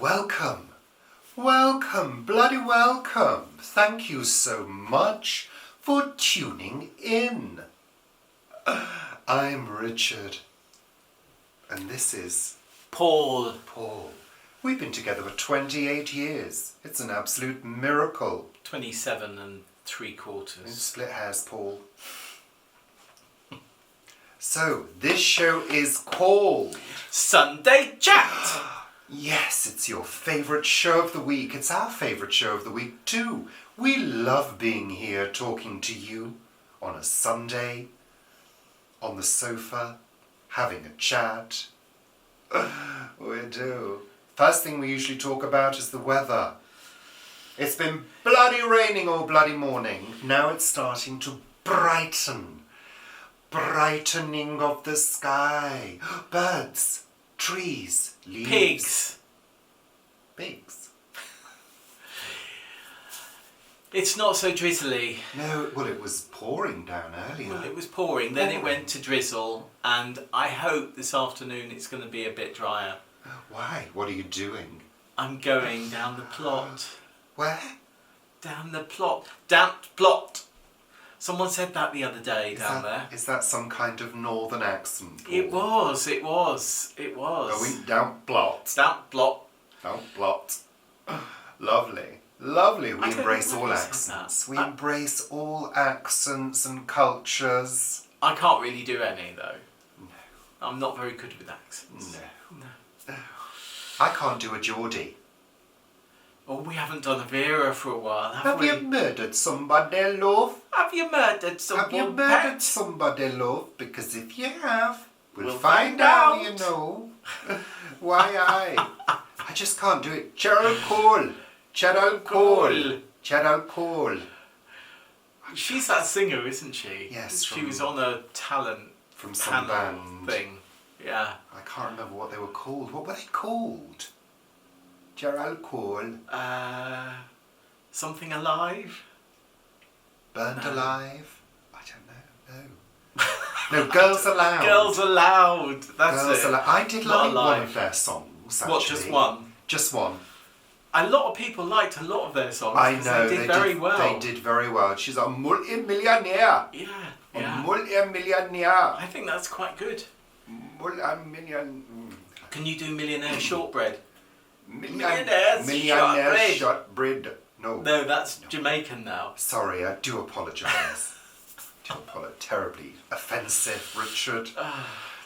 Welcome, welcome, bloody welcome. Thank you so much for tuning in. I'm Richard, and this is Paul. We've been together for 28 years. It's an absolute miracle. 27 3/4. Split hairs, Paul. So, this show is called Sunday Chat. Yes, it's your favourite show of the week. It's our favourite show of the week too. We love being here talking to you on a Sunday, on the sofa, having a chat. We do. First thing we usually talk about is the weather. It's been bloody raining all bloody morning. Now it's starting to brighten. Brightening of the sky. Birds. Trees, leaves. Pigs. It's not so drizzly. No, well, it was pouring down earlier. Well, it was pouring, then it went to drizzle, and I hope this afternoon it's going to be a bit drier. Why? What are you doing? I'm going down the plot. Where? Down the plot. Damp plot. Someone said that the other day there. Is that some kind of northern accent? Paul? It was. Going down plot. Damp plot. Down plot. Lovely. Lovely. We embrace all accents. We embrace all accents and cultures. I can't really do any though. No. I'm not very good with accents. No. I can't do a Geordie. Oh, we haven't done a Vera for a while, have we? Have you murdered somebody, love? Have you murdered someone, Have you murdered somebody, love? Because if you have, we'll find out. You know. Why I just can't do it. Cheryl Cole. She's that singer, isn't she? Yes. She was on a talent from some panel band thing. Yeah. I can't remember what they were called. What were they called? Gerald Cole. Something Alive? Burned Alive? I don't know. No. No, Girls Aloud. Girls Aloud. That's Girls it. Aloud. I did like alive. one of their songs, actually. What, just one? Just one. A lot of people liked a lot of their songs. I know. They did very well. They did very well. She's a multi-millionaire. Yeah. A multi-millionaire. I think that's quite good. Multi-million... Can you do Millionaire Shortbread? Millionaire shortbread. No, that's Jamaican now. Sorry, I do apologise. Terribly offensive, Richard.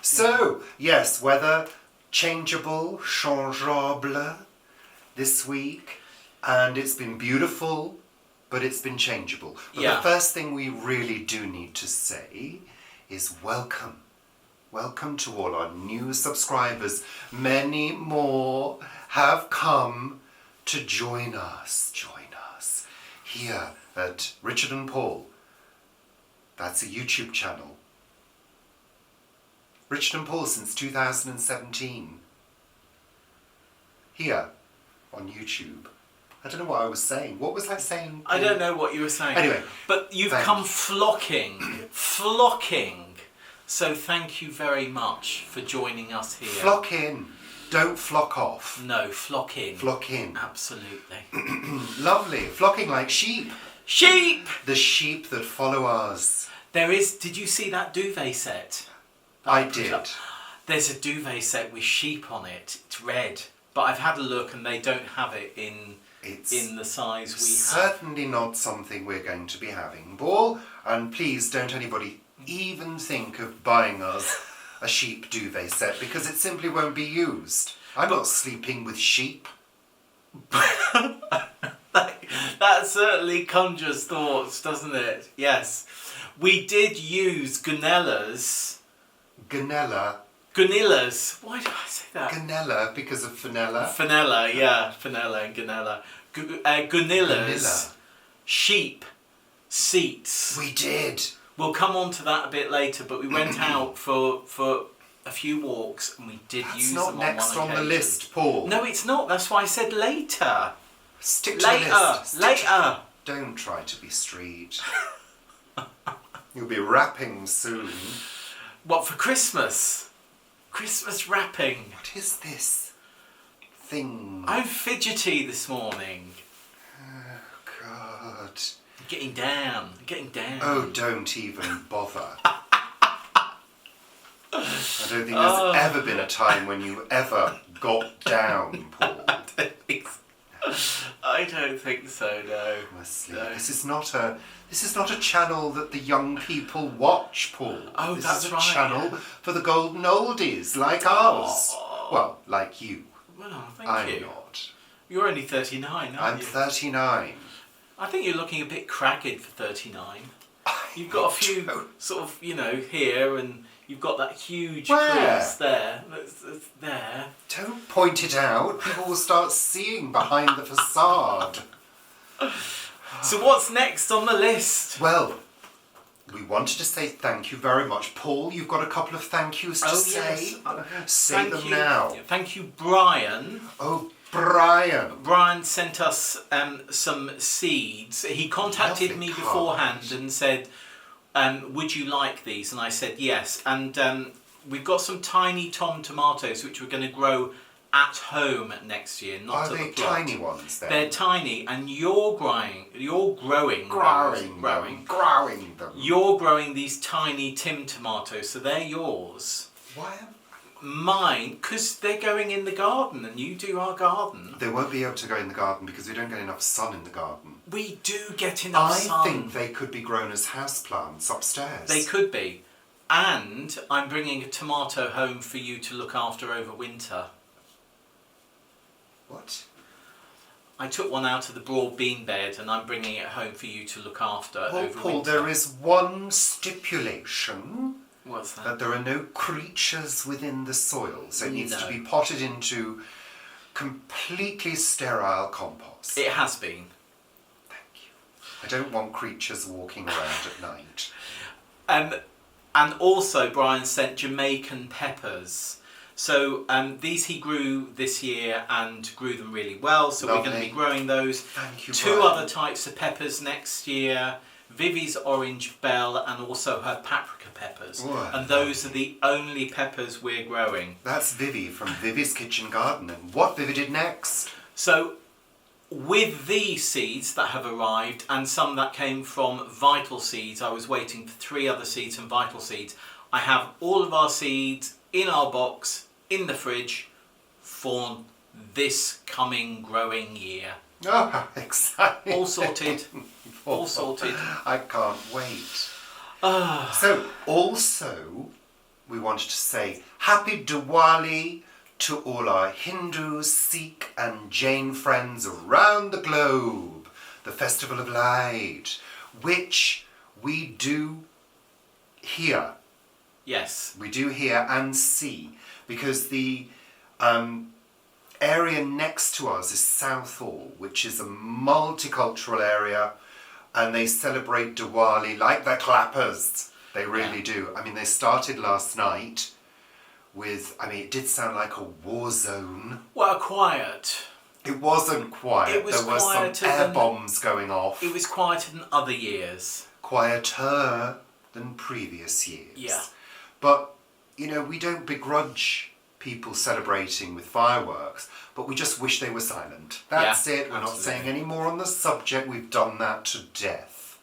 So, yes, weather changeable, changeable this week, and it's been beautiful, but it's been changeable. But the first thing we really do need to say is welcome. Welcome to all our new subscribers. Many more have come to join us here at Richard and Paul. That's a YouTube channel. Richard and Paul since 2017. Here on YouTube. I don't know what I was saying. What was I saying? I don't know what you were saying. Anyway. But you've come flocking. So thank you very much for joining us here. Flock in. Don't flock off. No, flock in. Flock in. Absolutely. Lovely. Flocking like sheep. Sheep! The sheep that follow us. Did you see that duvet set? I did. There's a duvet set with sheep on it. It's red. But I've had a look and they don't have it in the size we have. Certainly not something we're going to be having, Paul. And please don't anybody even think of buying us a sheep duvet set because it simply won't be used. I'm not sleeping with sheep. That certainly conjures thoughts, doesn't it? Yes. We did use Gunnella's. Gunillas. Why do I say that? Gunella because of Fenella. Fenella, yeah. Fenella and Gunella. Gunilla's sheep seats. We did. We'll come on to that a bit later, but we went out for a few walks and we did use them on one occasion. That's not next on the list, Paul. No, it's not. That's why I said later. Stick to the list. Later. Don't try to be street. You'll be rapping soon. What, for Christmas? Christmas wrapping. What is this? thing. I'm fidgety this morning. Oh, God. Getting down. Oh, don't even bother. I don't think there's ever been a time when you ever got down, Paul. I don't think so, no. Honestly, No. this is not a channel that the young people watch, Paul. Oh, this that's is a right. channel for the golden oldies like ours. Well, like you. Well, thank I'm you. not. You're only 39, aren't I'm you? 39. I think you're looking a bit cragged for 39. You've got a few sort of, here, and you've got that huge crease there. That's there. Don't point it out. People will start seeing behind the facade. So what's next on the list? Well, we wanted to say thank you very much. Paul, you've got a couple of thank yous to say. Yes. Say them now. Thank you, Brian. Oh, Brian. Brian sent us some seeds. He contacted Lovely me card. beforehand and said, would you like these? And I said yes. And we've got some tiny tomatoes which we're going to grow at home next year, not Are at they the plot. tiny ones then? They're tiny, and you're growing them. You're growing these tiny Tim tomatoes, so they're yours. Why am Mine, because they're going in the garden, and you do our garden. They won't be able to go in the garden because we don't get enough sun in the garden. We do get enough sun. I think they could be grown as houseplants upstairs. They could be. And I'm bringing a tomato home for you to look after over winter. What? I took one out of the broad bean bed and I'm bringing it home for you to look after Well, over Paul, winter. there is one stipulation. What's that? That there are no creatures within the soil. So it needs No. to be potted into completely sterile compost. It has been. Thank you. I don't want creatures walking around at night. And also Brian sent Jamaican peppers. So these he grew this year and grew them really well. So we're going to Lovely. be growing those. Thank you, Two Brian. other types of peppers next year. Vivi's orange bell and also her paprika peppers. Oh, and those are the only peppers we're growing. That's Vivi from Vivi's Kitchen Garden. And what Vivi did next? So with these seeds that have arrived and some that came from Vital Seeds, I was waiting for 3 other seeds from Vital Seeds. I have all of our seeds in our box, in the fridge, for this coming growing year. Oh, how exciting. All sorted. All sorted. I can't wait. So, also, we wanted to say Happy Diwali to all our Hindu, Sikh and Jain friends around the globe. The Festival of Light, which we do here. Yes. We do hear and see, because the area next to us is Southall, which is a multicultural area, and they celebrate Diwali like the clappers. They really do. I mean, they started last night with, it did sound like a war zone. Well, quiet. It wasn't quiet. It was there were some quieter air than- bombs going off. It was quieter than other years. Quieter than previous years. Yeah. But, we don't begrudge people celebrating with fireworks, but we just wish they were silent. That's Yeah, it. We're not absolutely. saying any more on the subject. We've done that to death.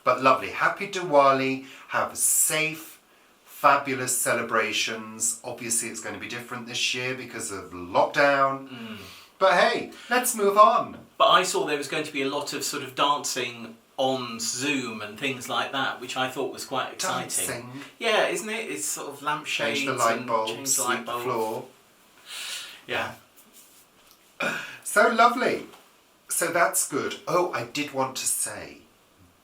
But lovely. Happy Diwali. Have safe, fabulous celebrations. Obviously, it's going to be different this year because of lockdown. But hey, let's move on. But I saw there was going to be a lot of sort of dancing on Zoom and things like that, which I thought was quite exciting. Dancing. Yeah, isn't it? It's sort of lampshades Change the light and bulbs, change the light sweep the bulb. floor. Yeah. So lovely. So that's good. Oh, I did want to say,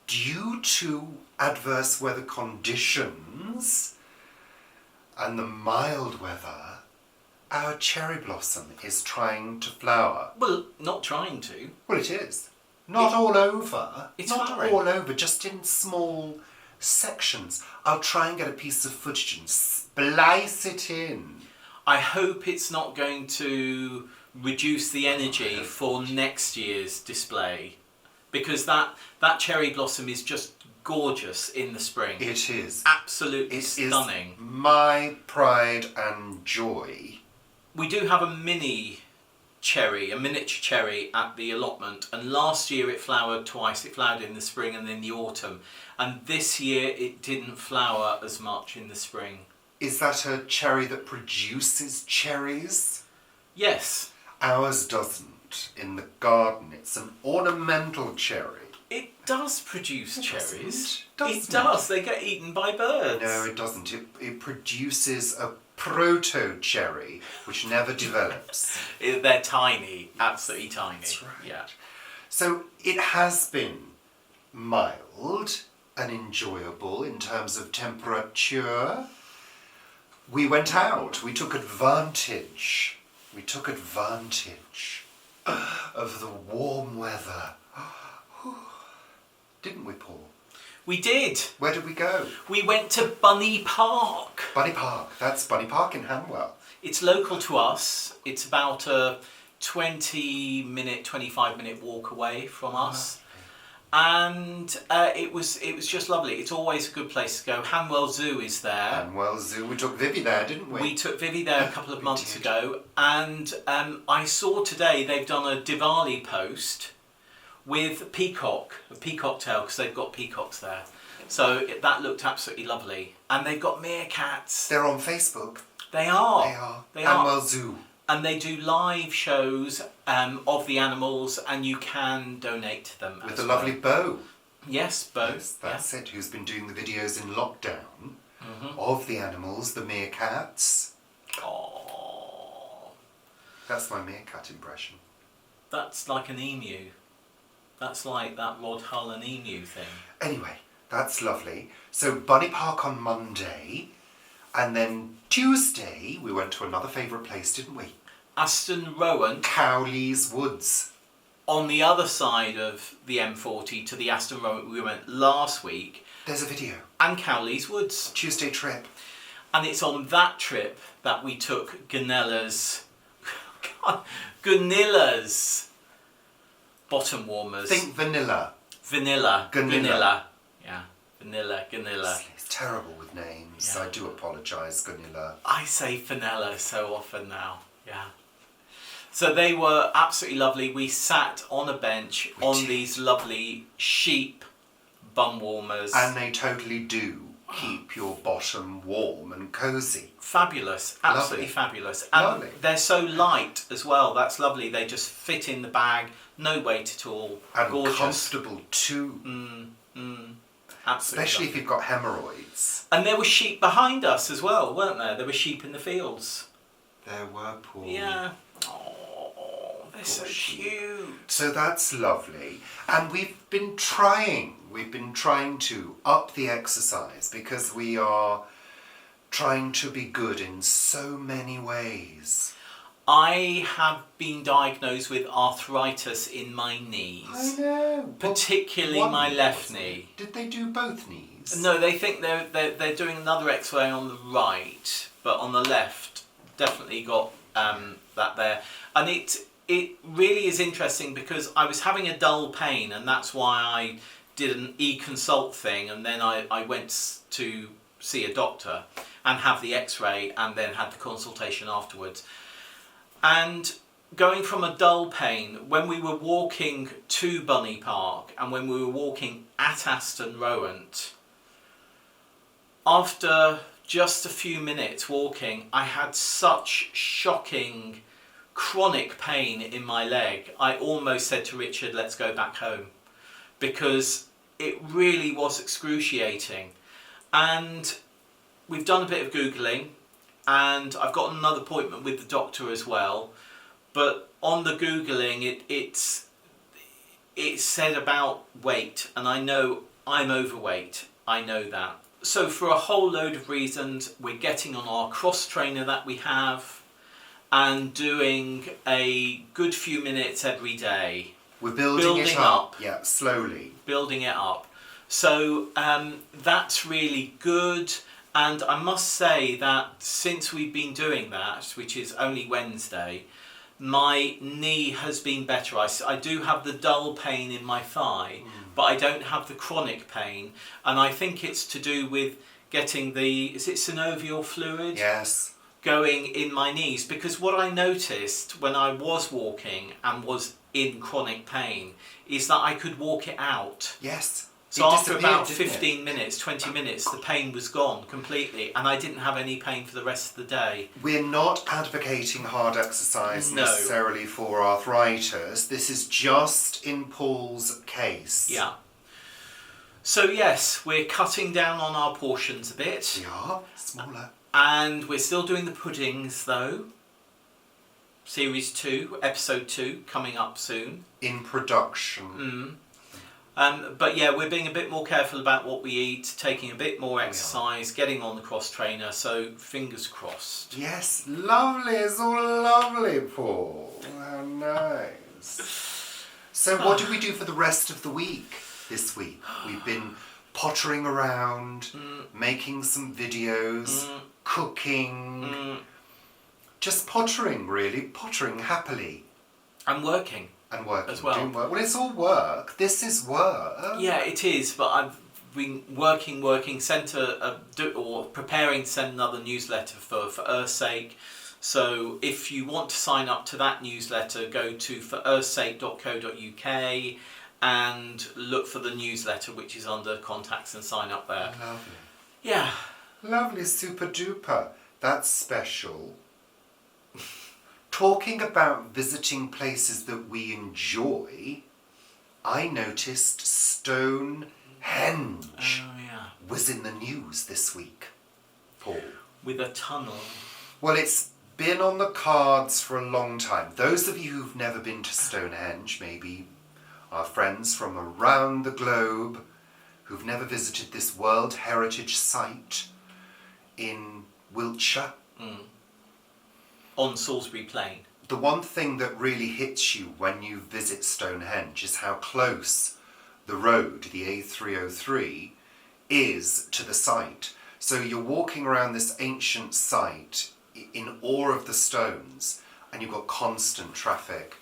due to adverse weather conditions and the mild weather, our cherry blossom is trying to flower. Well, not trying to. Well, it is. Not all over. It's not flowering. all over, just in small sections. I'll try and get a piece of footage and splice it in. I hope it's not going to reduce the energy for next year's display, because that cherry blossom is just gorgeous in the spring. It is. Absolutely It stunning. is my pride and joy. We do have a mini cherry, a miniature cherry at the allotment, and last year it flowered twice. It flowered in the spring and in the autumn, and this year it didn't flower as much in the spring. Is that a cherry that produces cherries? Yes. Ours doesn't. In the garden, it's an ornamental cherry. It does produce cherries. Doesn't. It does. They get eaten by birds. No, it doesn't. It produces a proto-cherry which never develops. They're tiny, absolutely tiny. That's right. Yeah. So it has been mild and enjoyable in terms of temperature. We went out. We took advantage. Of the warm weather. Didn't we, Paul? We did. Where did we go? We went to Bunny Park. Bunny Park. That's Bunny Park in Hanwell. It's local to us. It's about a 20-minute, 25-minute walk away from us. And it was just lovely. It's always a good place to go. Hanwell Zoo is there. Hanwell Zoo. We took Vivi there, didn't we? We took Vivi there a couple of months ago. And I saw today they've done a Diwali post with a peacock tail, because they've got peacocks there. So that looked absolutely lovely. And they've got meerkats. They're on Facebook. They are. Hanwell Zoo. And they do live shows of the animals, and you can donate to them. With a lovely Bo. Yes, Bo. Yes, that's it. Who's been doing the videos in lockdown of the animals, the meerkats. Oh. That's my meerkat impression. That's like an emu. That's like that Rod Hull and emu thing. Anyway, that's lovely. So Bunny Park on Monday, and then Tuesday we went to another favourite place, didn't we? Aston Rowan. Cowley's Woods. On the other side of the M40 to the Aston Rowan we went last week. There's a video. And Cowley's Woods. Tuesday trip. And it's on that trip that we took Ganilla's bottom warmers. Think vanilla. Vanilla. Ganilla. Yeah. Ganilla. It's terrible with names. Yeah. I do apologise, Ganilla. I say vanilla so often now. Yeah. So they were absolutely lovely. We sat on a bench on these lovely sheep bum warmers. And they totally do keep your bottom warm and cosy. Fabulous. Absolutely fabulous. And Lovely. they're so light as well. That's lovely. They just fit in the bag. No weight at all. And gorgeous. comfortable too. Absolutely Especially lovely. if you've got hemorrhoids. And there were sheep behind us as well, weren't there? There were sheep in the fields. There were, Paul. Yeah. Oh, they're so cute. So that's lovely. And we've been trying to up the exercise because we are trying to be good in so many ways. I have been diagnosed with arthritis in my knees. I know. Particularly One my left wasn't it? knee. Did they do both knees? No, they think they're doing another X-ray on the right, but on the left, definitely got that there. And it really is interesting because I was having a dull pain, and that's why I did an e-consult thing, and then I went to see a doctor and have the X-ray, and then had the consultation afterwards. And going from a dull pain, when we were walking to Bunny Park and when we were walking at Aston Rowan, after just a few minutes walking, I had such shocking chronic pain in my leg. I almost said to Richard, let's go back home, because it really was excruciating. And we've done a bit of Googling, and I've got another appointment with the doctor as well. But on the Googling, it said about weight, and I know I'm overweight. I know that. So for a whole load of reasons, we're getting on our cross trainer that we have and doing a good few minutes every day. We're building it up. Yeah, slowly. Building it up. So that's really good. And I must say that since we've been doing that, which is only Wednesday, my knee has been better. I do have the dull pain in my thigh, but I don't have the chronic pain. And I think it's to do with getting is it synovial fluid? Yes. going in my knees, because what I noticed when I was walking and was in chronic pain is that I could walk it out. Yes. So It after about disappeared, didn't 15 minutes, 20 minutes, the pain was gone completely, and I didn't have any pain for the rest of the day. We're not advocating hard exercise No. necessarily for arthritis. This is just in Paul's case. Yeah. So yes, we're cutting down on our portions a bit. We are smaller. And we're still doing the puddings though. Series 2, episode 2, coming up soon. In production. But yeah, we're being a bit more careful about what we eat, taking a bit more exercise, getting on the cross trainer, so fingers crossed. Yes, lovely. It's all lovely, Paul. How nice. So what did we do for the rest of the week this week? We've been pottering around, making some videos, cooking, just pottering really, pottering happily. I'm working. And working as well. Doing work. Well, it's all work. This is work. Yeah, it is, but I've been working, preparing to send another newsletter for Earth's Sake. So if you want to sign up to that newsletter, go to forearthsake.co.uk and look for the newsletter, which is under contacts, and sign up there. Lovely. Yeah. Lovely, super duper. That's special. Talking about visiting places that we enjoy, I noticed Stonehenge Oh, yeah. was in the news this week, Paul. With a tunnel. Well, it's been on the cards for a long time. Those of you who've never been to Stonehenge, maybe our friends from around the globe who've never visited this World Heritage Site in Wiltshire. On Salisbury Plain. The one thing that really hits you when you visit Stonehenge is how close the road, the A303, is to the site. So you're walking around this ancient site in awe of the stones, and you've got constant traffic.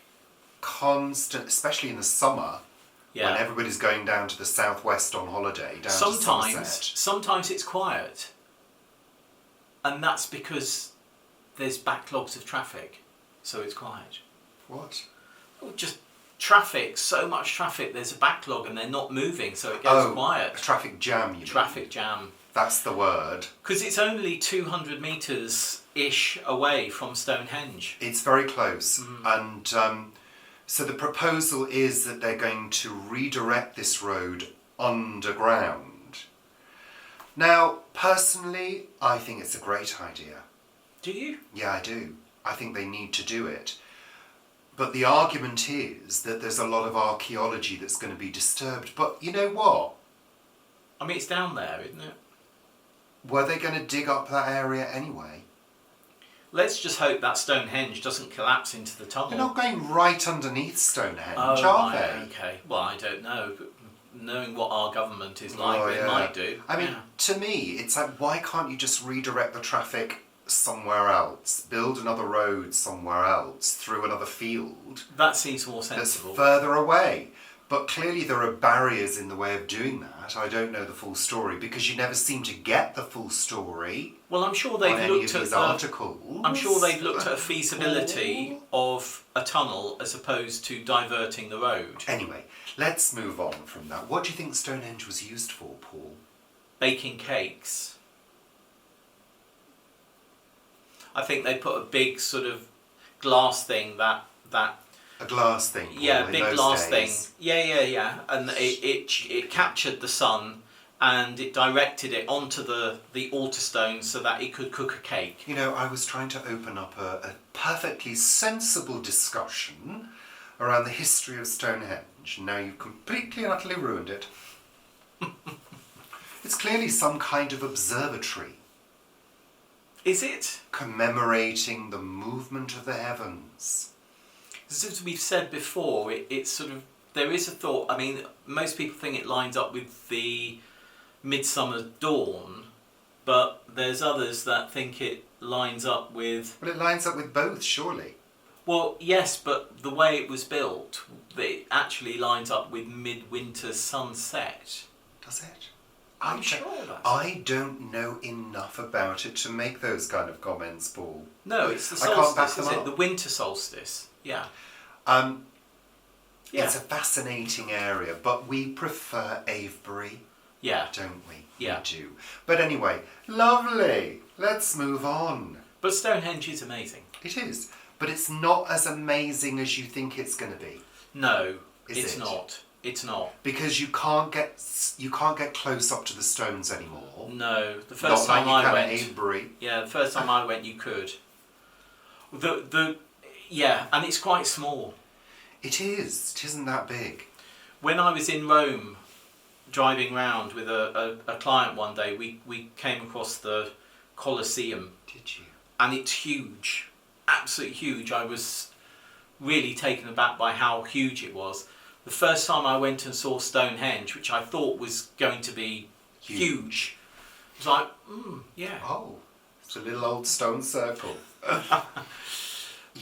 Constant, especially in the summer, when everybody's going down to the southwest on holiday, down to Somerset. Sometimes it's quiet. And that's because there's backlogs of traffic, so it's quiet. What? Well, just traffic, so much traffic, there's a backlog and they're not moving, so it goes quiet. A traffic jam, you mean? Traffic jam. That's the word. Because it's only 200 metres-ish away from Stonehenge. It's very close. And so the proposal is that they're going to redirect this road underground. Now, personally, I think it's a great idea. Do you? Yeah, I do. I think they need to do it. But the argument is that there's a lot of archaeology that's going to be disturbed. But you know what? I mean, it's down there, isn't it? Were they going to dig up that area anyway? Let's just hope that Stonehenge doesn't collapse into the tunnel. They're not going right underneath Stonehenge, are they? Okay. Well, I don't know. But knowing what our government is like, they might do. I mean, to me, it's like, why can't you just redirect the traffic somewhere else, build another road somewhere else through another field? That seems more sensible. That's further away. But clearly there are barriers in the way of doing that. I don't know the full story because you never seem to get the full story. Well, I'm sure they've looked at articles. I'm sure they've looked at a feasibility of a tunnel as opposed to diverting the road. Anyway, let's move on from that. What do you think Stonehenge was used for, Paul? Baking cakes. I think they put a big sort of glass thing that a glass thing. Paul, yeah, in big those glass days. thing. Yeah. And it captured the sun and it directed it onto the altar stone so that it could cook a cake. You know, I was trying to open up a perfectly sensible discussion around the history of Stonehenge. Now you've completely and utterly ruined it. It's clearly some kind of observatory. Is it? Commemorating the movement of the heavens. As we've said before, it's sort of, there is a thought, I mean, most people think it lines up with the Midsummer Dawn, but there's others that think it lines up with... Well, it lines up with both, surely. Well, yes, but the way it was built, it actually lines up with midwinter sunset. Does it? I'm sure that's... I don't know enough about it to make those kind of comments, Paul. No, it's the I can't back solstice, them is it? up. The winter solstice. Yeah. It's a fascinating area, but we prefer Avebury, Yeah. don't we? Yeah. We do. But anyway, lovely. Let's move on. But Stonehenge is amazing. It is, but it's not as amazing as you think it's going to be. No, Is it's it? not. It's not. Because you can't get close up to the stones anymore. No, the first Not time like you I can went. at Avebury. Yeah, the first time I went, you could. And it's quite small. It is. It isn't that big. When I was in Rome, driving round with a client one day, we came across the Colosseum, Did you? and it's huge, absolutely huge. I was really taken aback by how huge it was. The first time I went and saw Stonehenge, which I thought was going to be huge, it was like, yeah. Oh, it's a little old stone circle. But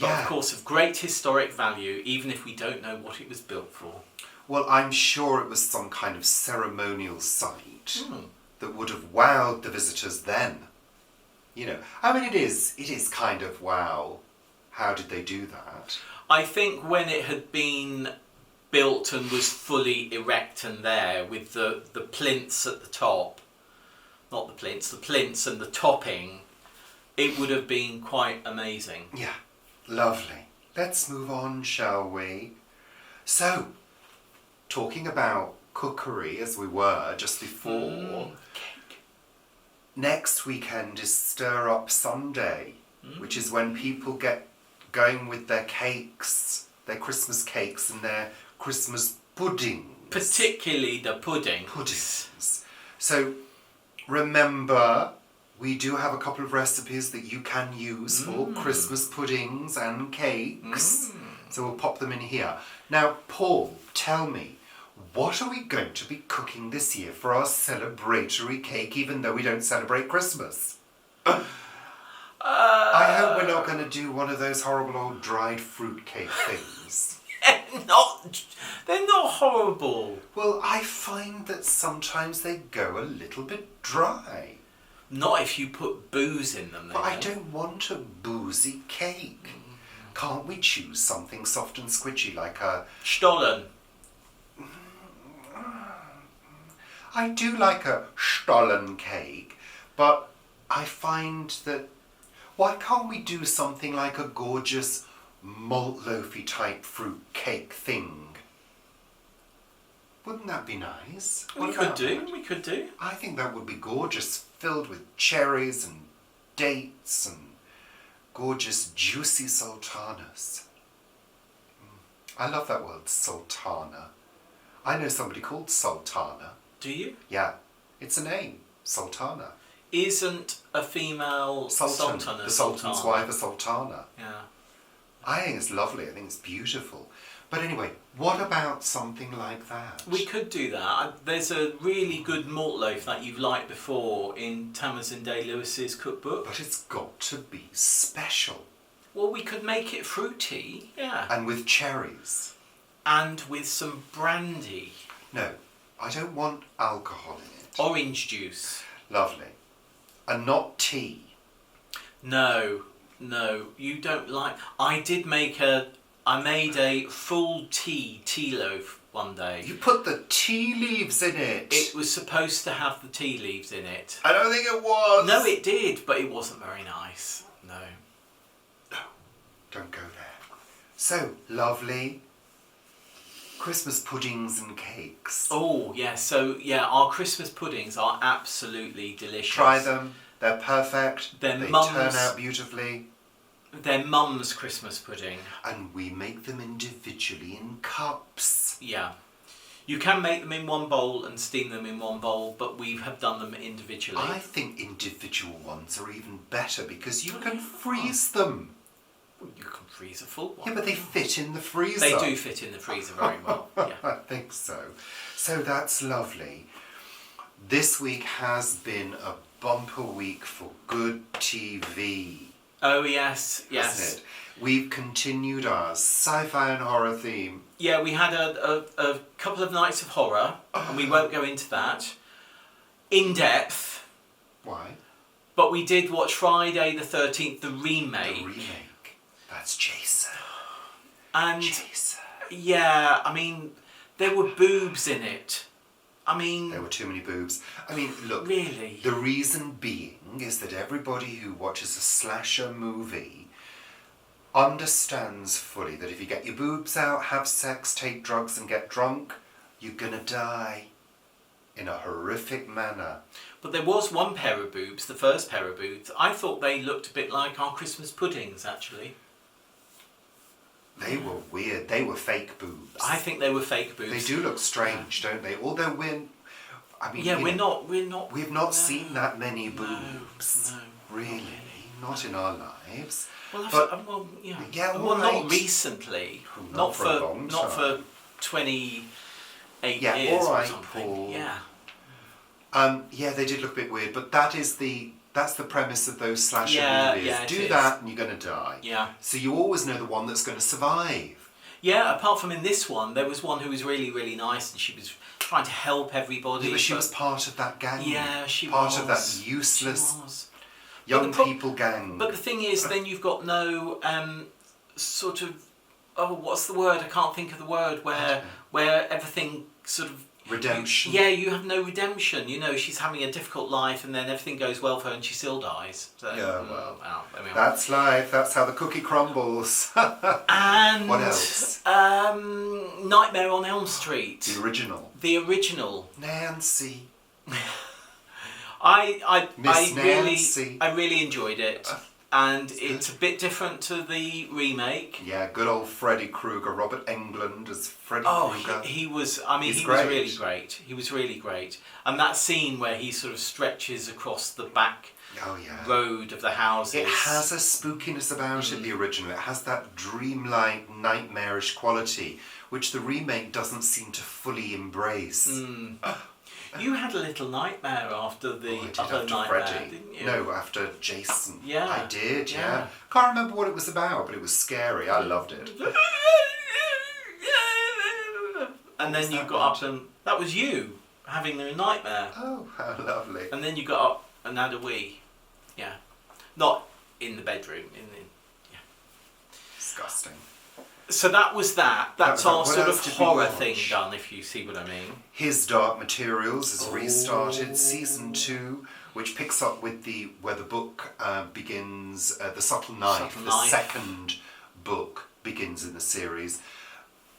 of course, of great historic value, even if we don't know what it was built for. Well, I'm sure it was some kind of ceremonial site that would have wowed the visitors then. You know, I mean, it is kind of wow. How did they do that? I think when it had been built and was fully erect and there with the plinths at the top, not the plinths and the topping, it would have been quite amazing. Yeah, lovely. Let's move on, shall we? So, talking about cookery as we were just before, next weekend is Stir Up Sunday, which is when people get going with their cakes, their Christmas cakes and their Christmas puddings. Particularly the pudding. Puddings. So remember, we do have a couple of recipes that you can use for Christmas puddings and cakes. So we'll pop them in here. Now, Paul, tell me, what are we going to be cooking this year for our celebratory cake, even though we don't celebrate Christmas? I hope we're not going to do one of those horrible old dried fruit cake things. They're not horrible. Well, I find that sometimes they go a little bit dry. Not if you put booze in them. But I don't want a boozy cake. Can't we choose something soft and squidgy like a... Stollen. I do like a Stollen cake, but I find that... Why can't we do something like a gorgeous malt loafy type fruit cake thing? Wouldn't that be nice? We could do. I think that would be gorgeous, filled with cherries and dates and gorgeous juicy sultanas. I love that word, sultana. I know somebody called Sultana. Do you? Yeah, it's a name, Sultana. Isn't a female sultan The sultan's wife a sultana. Yeah. I think it's lovely, I think it's beautiful. But anyway, what about something like that? We could do that. There's a really good malt loaf that you've liked before in Tamsin Day-Lewis's cookbook. But it's got to be special. Well, we could make it fruity. Yeah. And with cherries. And with some brandy. No, I don't want alcohol in it. Orange juice. Lovely. And not tea. No, you don't like... I made a full tea loaf one day. You put the tea leaves in it. It was supposed to have the tea leaves in it. I don't think it was. No, it did, but it wasn't very nice. No. No, don't go there. So, lovely Christmas puddings and cakes. Oh, yeah. So, yeah, our Christmas puddings are absolutely delicious. Try them. They're perfect. They turn out beautifully. They're Mum's Christmas pudding. And we make them individually in cups. Yeah. You can make them in one bowl and steam them in one bowl, but we have done them individually. I think individual ones are even better because you can freeze them. Well, you can freeze a full one. Yeah, but they fit in the freezer. They do fit in the freezer very well. Yeah. I think so. So that's lovely. This week has been a bumper week for good TV. Oh, yes. Hasn't it? We've continued our sci-fi and horror theme. Yeah, we had a couple of nights of horror, and we won't go into that. in depth. Why? But we did watch Friday the 13th, the remake. The remake. That's Jason. And Jason. yeah, I mean, there were boobs in it. I mean... There were too many boobs. I mean, look. Really? The reason being is that everybody who watches a slasher movie understands fully that if you get your boobs out, have sex, take drugs and get drunk, you're gonna die in a horrific manner. But there was one pair of boobs, the first pair of boobs. I thought they looked a bit like our Christmas puddings, actually. They were weird. They were fake boobs. I think they were fake boobs. They do look strange, don't they? Although we've not seen that many boobs. No, really, not in our lives. Well, not recently. Not for a long time. Not for 28 years or right, something. Paul. Yeah. They did look a bit weird, but that's the premise of those slasher movies. Yeah, Do that and you're going to die. Yeah. So you always know the one that's going to survive. Yeah, apart from in this one, there was one who was really, really nice and she was trying to help everybody. Yeah, but she was part of that gang. Yeah, she was. Part of that useless young people gang. But the thing is, then you've got no sort of... Oh, what's the word? I can't think of the word where everything sort of... Redemption. You have no redemption. You know, she's having a difficult life and then everything goes well for her and she still dies. So, That's life. That's how the cookie crumbles. And what else? Nightmare on Elm Street. The original. The original. Nancy. I Nancy. really enjoyed it. And it's a bit different to the remake. Yeah, good old Freddy Krueger, Robert Englund as Freddy Krueger. He was really great. He was really great. And that scene where he sort of stretches across the back road of the houses. It has a spookiness about it, the original. It has that dreamlike, nightmarish quality, which the remake doesn't seem to fully embrace. You had a little nightmare after the other nightmare, didn't you? No, after Jason. Yeah. I did, yeah. Can't remember what it was about, but it was scary. I loved it. And then you got up and... That was you having a nightmare. Oh, how lovely. And then you got up and had a wee. Yeah. Not in the bedroom. Disgusting. So that was that. That's our sort of horror thing watch? done, if you see what I mean. His Dark Materials has restarted season 2, which picks up with where the book begins. The Subtle Knife, second book, begins in the series.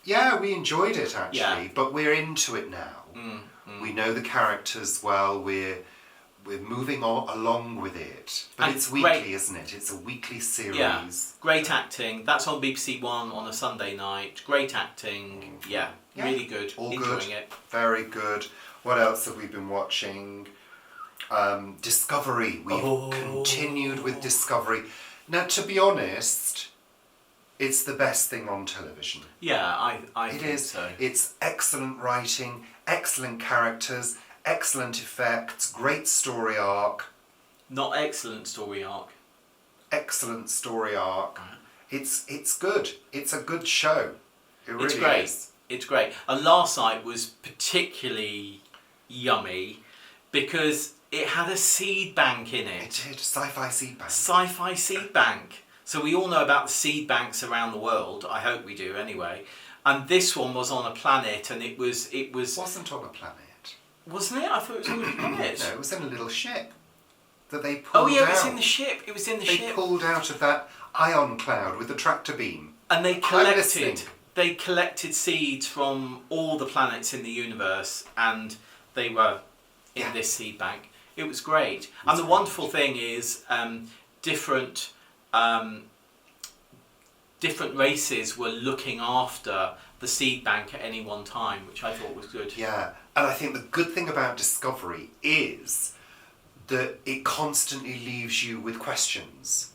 Yeah, we enjoyed it actually, but we're into it now. We know the characters well. We're moving along with it. But it's weekly, isn't it? It's a weekly series. Yeah. Great acting. That's on BBC One on a Sunday night. Great acting. Yeah. Really good. All enjoying good. It. Very good. What else have we been watching? Discovery. We've continued with Discovery. Now, to be honest, it's the best thing on television. Yeah, I think is. so. It's excellent writing, excellent characters, excellent effects, great story arc. Not excellent story arc. Excellent story arc. It's good. It's a good show. It really great. is. It's great. And last night was particularly yummy because it had a seed bank in it. It did. Sci-fi seed bank. Sci-fi seed bank. So we all know about the seed banks around the world. I hope we do anyway. And this one was on a planet, and it wasn't on a planet. Wasn't it? I thought it was on a planet. No, it was in a little ship that they pulled out. Oh yeah, it was in the ship. It was in the ship. They pulled out of that ion cloud with the tractor beam. And they collected seeds from all the planets in the universe, and they were in this seed bank. It was great. And the wonderful thing is, different races were looking after the seed bank at any one time, which I thought was good. Yeah, and I think the good thing about Discovery is that it constantly leaves you with questions.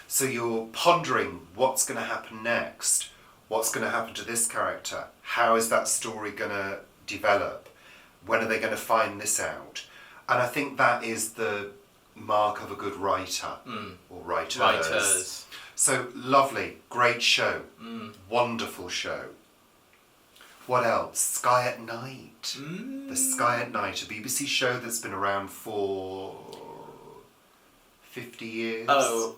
So you're pondering what's going to happen next, what's going to happen to this character, how is that story going to develop, when are they going to find this out? And I think that is the mark of a good writer or writers. So lovely, great show, wonderful show. What else? Sky at Night. The Sky at Night, a BBC show that's been around for 50 years. Oh,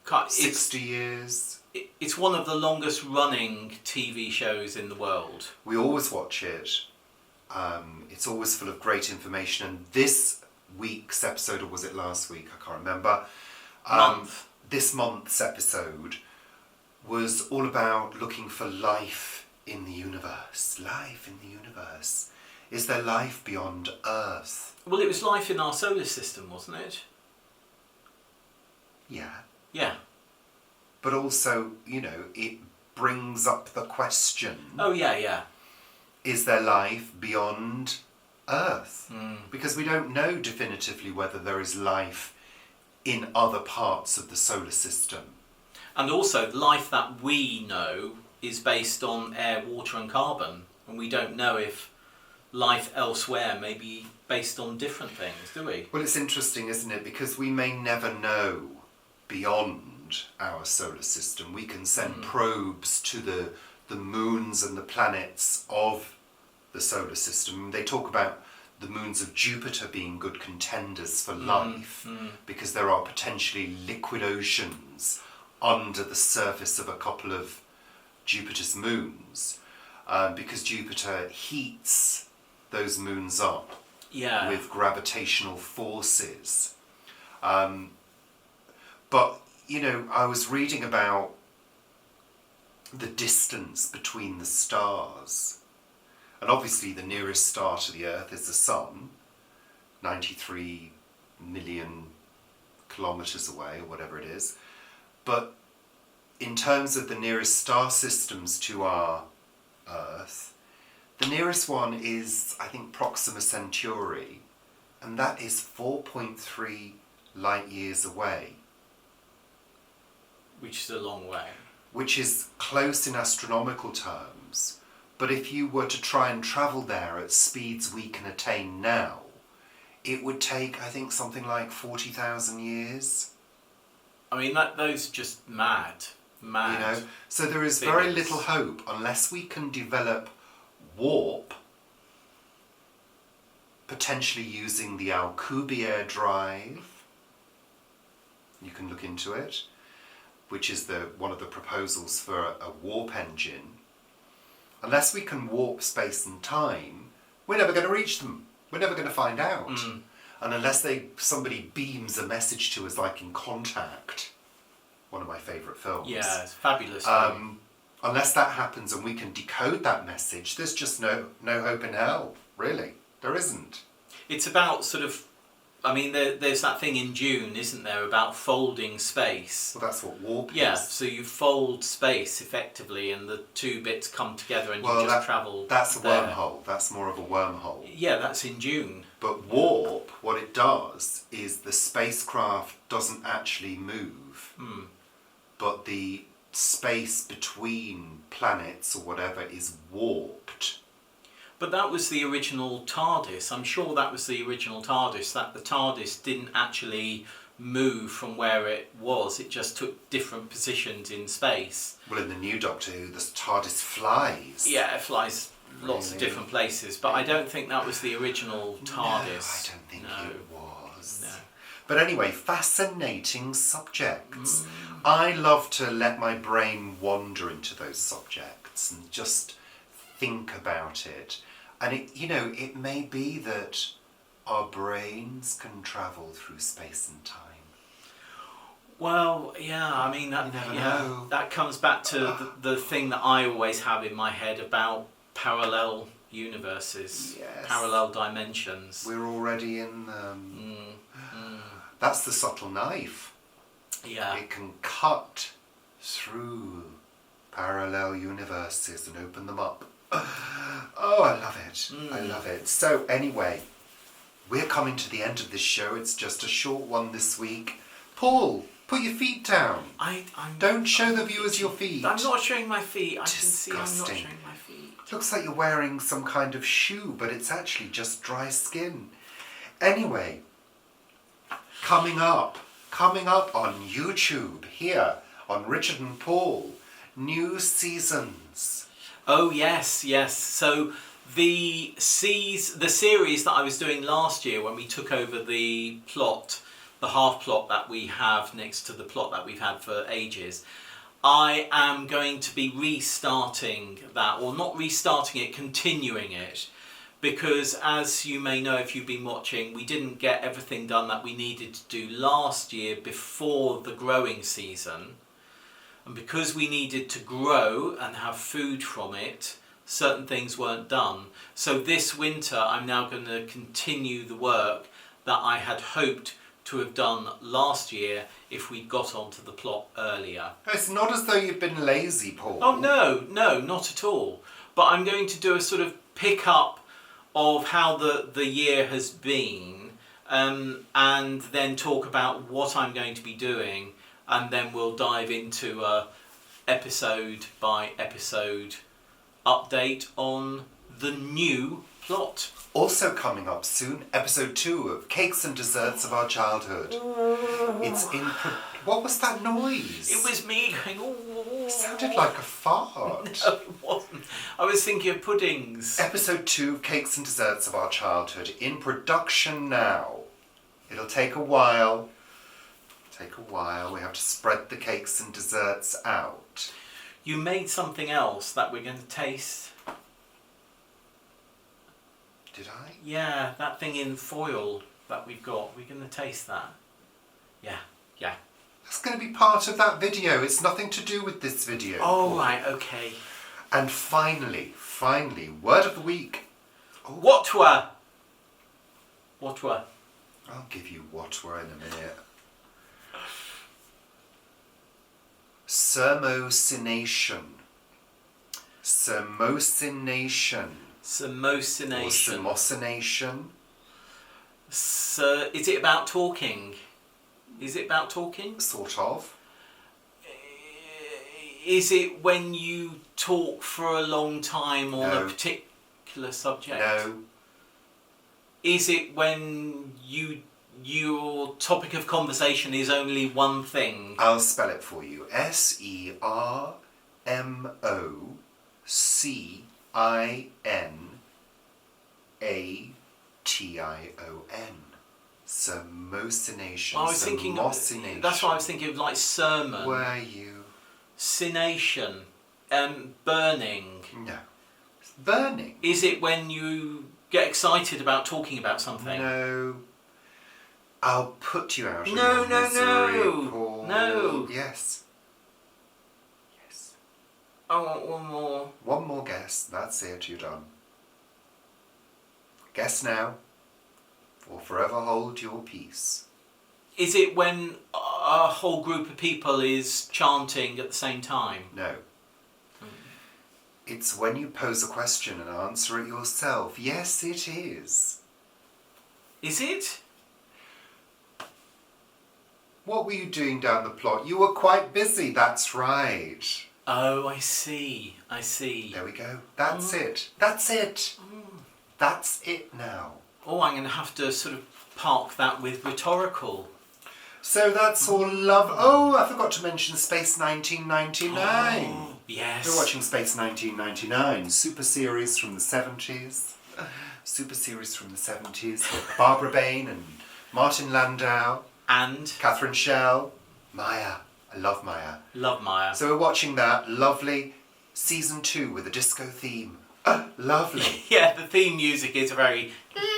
can't, 60 years. It's one of the longest running TV shows in the world. We always watch it. It's always full of great information. And this week's episode, or was it last week? I can't remember. This month's episode was all about looking for life in the universe. Life in the universe. Is there life beyond Earth? Well, it was life in our solar system, wasn't it? Yeah. Yeah. But also, it brings up the question. Oh, yeah. Is there life beyond Earth? Because we don't know definitively whether there is life in other parts of the solar system. And also, life that we know is based on air, water and carbon. And we don't know if life elsewhere may be based on different things, do we? Well, it's interesting, isn't it? Because we may never know beyond our solar system. We can send probes to the moons and the planets of the solar system. They talk about the moons of Jupiter being good contenders for life because there are potentially liquid oceans under the surface of a couple of Jupiter's moons because Jupiter heats those moons up with gravitational forces. But, I was reading about the distance between the stars. And obviously the nearest star to the Earth is the Sun, 93 million kilometres away, or whatever it is. But in terms of the nearest star systems to our Earth, the nearest one is, I think, Proxima Centauri, and that is 4.3 light years away. Which is a long way. Which is close in astronomical terms, but if you were to try and travel there at speeds we can attain now, it would take, I think, something like 40,000 years. I mean, those are just mad. So there is figures. very little hope unless we can develop warp, potentially using the Alcubierre drive. You can look into it, which is one of the proposals for a warp engine. Unless we can warp space and time, we're never going to reach them. We're never going to find out. And unless somebody beams a message to us, like in Contact, one of my favourite films. Yeah, it's fabulous. Unless that happens and we can decode that message, there's just no hope in hell, really. There isn't. It's about sort of, I mean, there's that thing in Dune, isn't there, about folding space. Well, that's what warp is. Yeah, so you fold space effectively and the two bits come together and you just travel That's a there. wormhole. That's more of a wormhole. Yeah, that's in Dune. But warp, what it does is the spacecraft doesn't actually move, but the space between planets or whatever is warped. But that was the original TARDIS. I'm sure that was the original TARDIS, that the TARDIS didn't actually move from where it was. It just took different positions in space. Well, in the new Doctor Who, the TARDIS flies. Yeah, it flies lots of different places, but I don't think that was the original TARDIS. No, I don't think it was. No. But anyway, fascinating subjects. I love to let my brain wander into those subjects and just think about it. And it may be that our brains can travel through space and time. Well, yeah, I mean, that, You never know. that comes back to the thing that I always have in my head about parallel universes, Yes. parallel dimensions. We're already in them. That's the subtle knife. Yeah. It can cut through parallel universes and open them up. Oh, I love it. I love it. So anyway, we're coming to the end of this show. It's just a short one this week. Paul, put your feet down. Don't show the viewers your feet. I'm not showing my feet. I can see I'm not Disgusting. showing my feet. Looks like you're wearing some kind of shoe, but it's actually just dry skin. Anyway, coming up on YouTube here on Richard and Paul, new seasons. Oh yes, yes. So the series that I was doing last year when we took over the plot, the half plot that we have next to the plot that we've had for ages, I am going to be restarting that, or not restarting it, continuing it. Because as you may know if you've been watching, we didn't get everything done that we needed to do last year before the growing season. And because we needed to grow and have food from it, certain things weren't done. So this winter I'm now going to continue the work that I had hoped to have done last year if we got onto the plot earlier. It's not as though you've been lazy, Paul. Oh no, not at all. But I'm going to do a sort of pick up of how the year has been, and then talk about what I'm going to be doing, and then we'll dive into a episode by episode update on the new plot. Also coming up soon, episode 2 of Cakes and Desserts of Our Childhood. It's in... What was that noise? It was me going, oh. It sounded like a fart. No, it wasn't. I was thinking of puddings. Episode 2 of Cakes and Desserts of Our Childhood, in production now. It'll take a while. We have to spread the cakes and desserts out. You made something else that we're going to taste. Did I? Yeah, that thing in foil that we've got. We're going to taste that. Yeah. That's going to be part of that video. It's nothing to do with this video. Oh, right, okay. And finally, word of the week. Oh. What were? I'll give you what were in a minute. Sermocination. Or sermocination. So, is it about talking? Sort of. Is it when you talk for a long time on a particular subject? No. Is it when your topic of conversation is only one thing? I'll spell it for you. Sermocination. Sermocination. I was thinking. That's why I was thinking of like sermon. Were you? Cination. Burning. No. Burning. Is it when you get excited about talking about something? No. I'll put you out of your misery, Paul. No. Yes. I want one more. One more guess. That's it. You're done. Guess now, or forever hold your peace. Is it when a whole group of people is chanting at the same time? No. It's when you pose a question and answer it yourself. Yes, it is. Is it? What were you doing down the plot? You were quite busy, that's right. Oh, I see. There we go. That's it. That's it now. Oh, I'm going to have to sort of park that with rhetorical. So that's all love. Oh, I forgot to mention Space 1999. Oh, yes. We're watching Space 1999, super series from the 70s. Barbara Bain and Martin Landau. And? Catherine Schell. Maya. I love Maya. Love Maya. So we're watching that lovely season 2 with a disco theme. Lovely. Yeah, the theme music is very...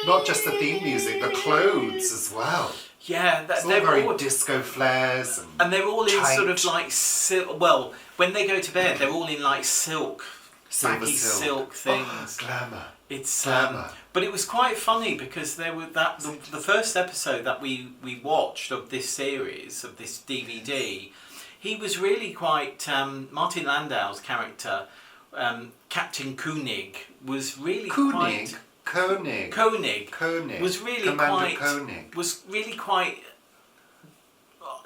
Not just the theme music, the clothes as well. Yeah, they're very disco flares. And they're all in tight. sort of like silk. Well, when they go to bed, they're all in like silk. Silver baggy silk things. Glamour. It's Glamour. But it was quite funny because there were the first episode that we watched of this series, of this DVD, he was really quite Martin Landau's character, Captain Koenig, was really quite Koenig was really Commander quite Koenig. was really quite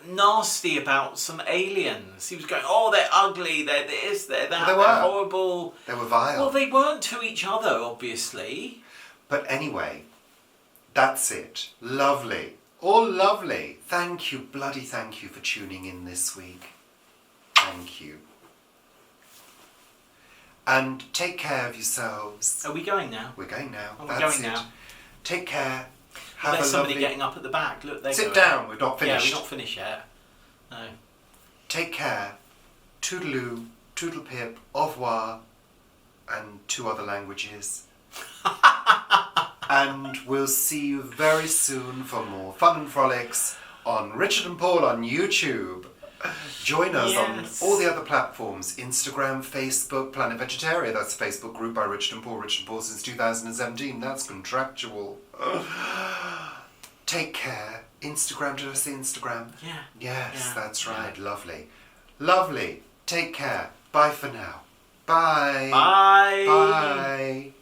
nasty about some aliens. He was going, oh, they're ugly, they're this, they're that, they're horrible. They were vile. Well, they weren't to each other, obviously. But anyway, that's it. Lovely. All lovely. Thank you, bloody thank you for tuning in this week. Thank you. And take care of yourselves. Are we going now? We're going now. Oh, we're That's going it. now. Take care. Well, Have there's a somebody lovely... getting up at the back. Look, they Sit down. We're not finished. Yeah, we're not finished yet. No. Take care. Toodaloo, toodlepip, au revoir, and 2 other languages. And we'll see you very soon for more fun and frolics on Richard and Paul on YouTube. Join us on all the other platforms, Instagram, Facebook, Planet Vegetaria. That's a Facebook group by Richard and Paul since 2017. That's contractual. Take care. Instagram, did I say Instagram? Yeah. Yes, Yeah. that's right. Lovely. Lovely. Take care. Bye for now. Bye. Bye. Bye.